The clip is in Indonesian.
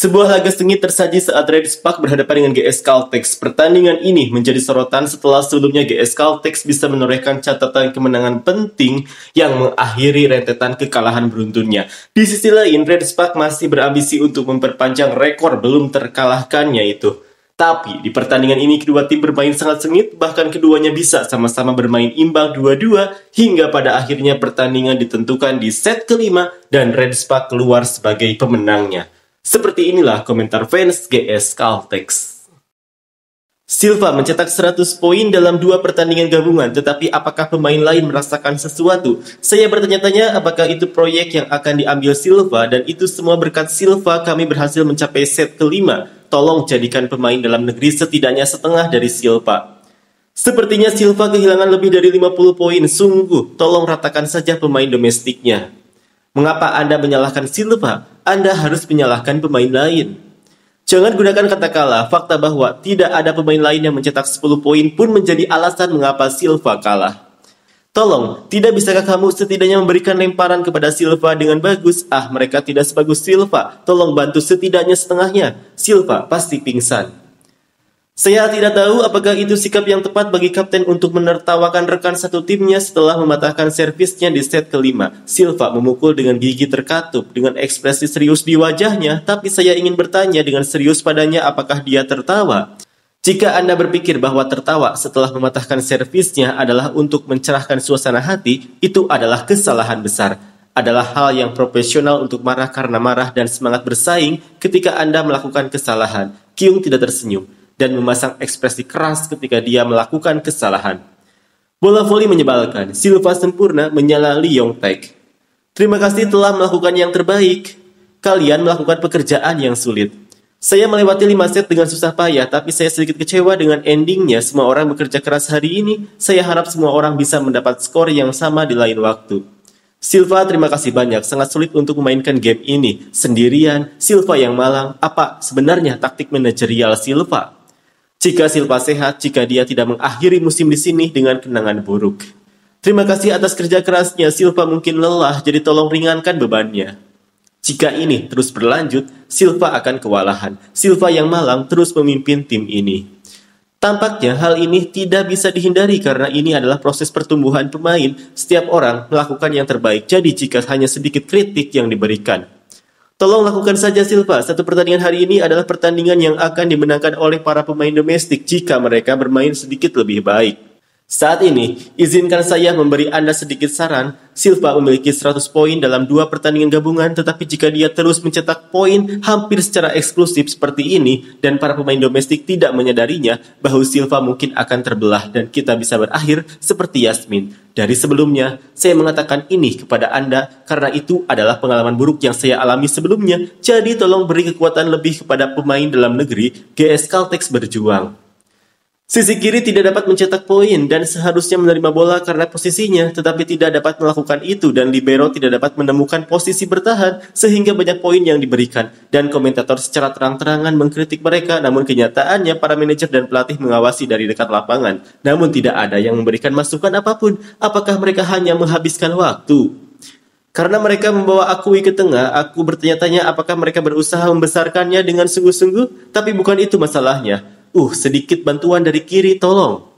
Sebuah laga sengit tersaji saat Red Spark berhadapan dengan GS Caltex. Pertandingan ini menjadi sorotan setelah sebelumnya GS Caltex bisa menorehkan catatan kemenangan penting yang mengakhiri rentetan kekalahan beruntunnya. Di sisi lain, Red Spark masih berambisi untuk memperpanjang rekor belum terkalahkannya itu. Tapi di pertandingan ini kedua tim bermain sangat sengit, bahkan keduanya bisa sama-sama bermain imbang 2-2 hingga pada akhirnya pertandingan ditentukan di set kelima dan Red Spark keluar sebagai pemenangnya. Seperti inilah komentar fans GS Caltex. Silva mencetak 100 poin dalam 2 pertandingan gabungan, tetapi apakah pemain lain merasakan sesuatu? Saya bertanya-tanya apakah itu proyek yang akan diambil Silva, dan itu semua berkat Silva kami berhasil mencapai set kelima. Tolong jadikan pemain dalam negeri setidaknya setengah dari Silva. Sepertinya Silva kehilangan lebih dari 50 poin, sungguh tolong ratakan saja pemain domestiknya. Mengapa Anda menyalahkan Silva? Anda harus menyalahkan pemain lain. Jangan gunakan kata kalah, fakta bahwa tidak ada pemain lain yang mencetak 10 poin pun menjadi alasan mengapa Silva kalah. Tolong, tidak bisakah kamu setidaknya memberikan lemparan kepada Silva dengan bagus? Mereka tidak sebagus Silva. Tolong bantu setidaknya setengahnya. Silva pasti pingsan. Saya tidak tahu apakah itu sikap yang tepat bagi kapten untuk menertawakan rekan satu timnya setelah mematahkan servisnya di set kelima. Silva memukul dengan gigi terkatup, dengan ekspresi serius di wajahnya, tapi saya ingin bertanya dengan serius padanya apakah dia tertawa. Jika Anda berpikir bahwa tertawa setelah mematahkan servisnya adalah untuk mencerahkan suasana hati, itu adalah kesalahan besar. Adalah hal yang profesional untuk marah karena marah dan semangat bersaing ketika Anda melakukan kesalahan. Kyung tidak tersenyum dan memasang ekspresi keras ketika dia melakukan kesalahan. Bola voli menyebalkan, Silva sempurna menyala Lee Yong-taek. Terima kasih telah melakukan yang terbaik. Kalian melakukan pekerjaan yang sulit. Saya melewati 5 set dengan susah payah, tapi saya sedikit kecewa dengan endingnya. Semua orang bekerja keras hari ini. Saya harap semua orang bisa mendapat skor yang sama di lain waktu. Silva, terima kasih banyak. Sangat sulit untuk memainkan game ini. Sendirian, Silva yang malang. Apa sebenarnya taktik manajerial Silva? Jika Silva sehat, jika dia tidak mengakhiri musim di sini dengan kenangan buruk. Terima kasih atas kerja kerasnya. Silva mungkin lelah, jadi tolong ringankan bebannya. Jika ini terus berlanjut, Silva akan kewalahan. Silva yang malang terus memimpin tim ini. Tampaknya hal ini tidak bisa dihindari karena ini adalah proses pertumbuhan pemain. Setiap orang melakukan yang terbaik, jadi jika hanya sedikit kritik yang diberikan, tolong lakukan saja Silva. Satu pertandingan hari ini adalah pertandingan yang akan dimenangkan oleh para pemain domestik jika mereka bermain sedikit lebih baik. Saat ini, izinkan saya memberi Anda sedikit saran. Silva memiliki 100 poin dalam 2 pertandingan gabungan, tetapi jika dia terus mencetak poin hampir secara eksklusif seperti ini, dan para pemain domestik tidak menyadarinya, bahu Silva mungkin akan terbelah dan kita bisa berakhir seperti Yasmin. Dari sebelumnya, saya mengatakan ini kepada Anda karena itu adalah pengalaman buruk yang saya alami sebelumnya, jadi tolong beri kekuatan lebih kepada pemain dalam negeri. GS Caltex berjuang. Sisi kiri tidak dapat mencetak poin dan seharusnya menerima bola karena posisinya, tetapi tidak dapat melakukan itu dan libero tidak dapat menemukan posisi bertahan sehingga banyak poin yang diberikan. Dan komentator secara terang-terangan mengkritik mereka, namun kenyataannya para manajer dan pelatih mengawasi dari dekat lapangan. Namun tidak ada yang memberikan masukan apapun. Apakah mereka hanya menghabiskan waktu? Karena mereka membawa Akui ke tengah, aku bertanya-tanya apakah mereka berusaha membesarkannya dengan sungguh-sungguh, tapi bukan itu masalahnya. Sedikit bantuan dari kiri, tolong.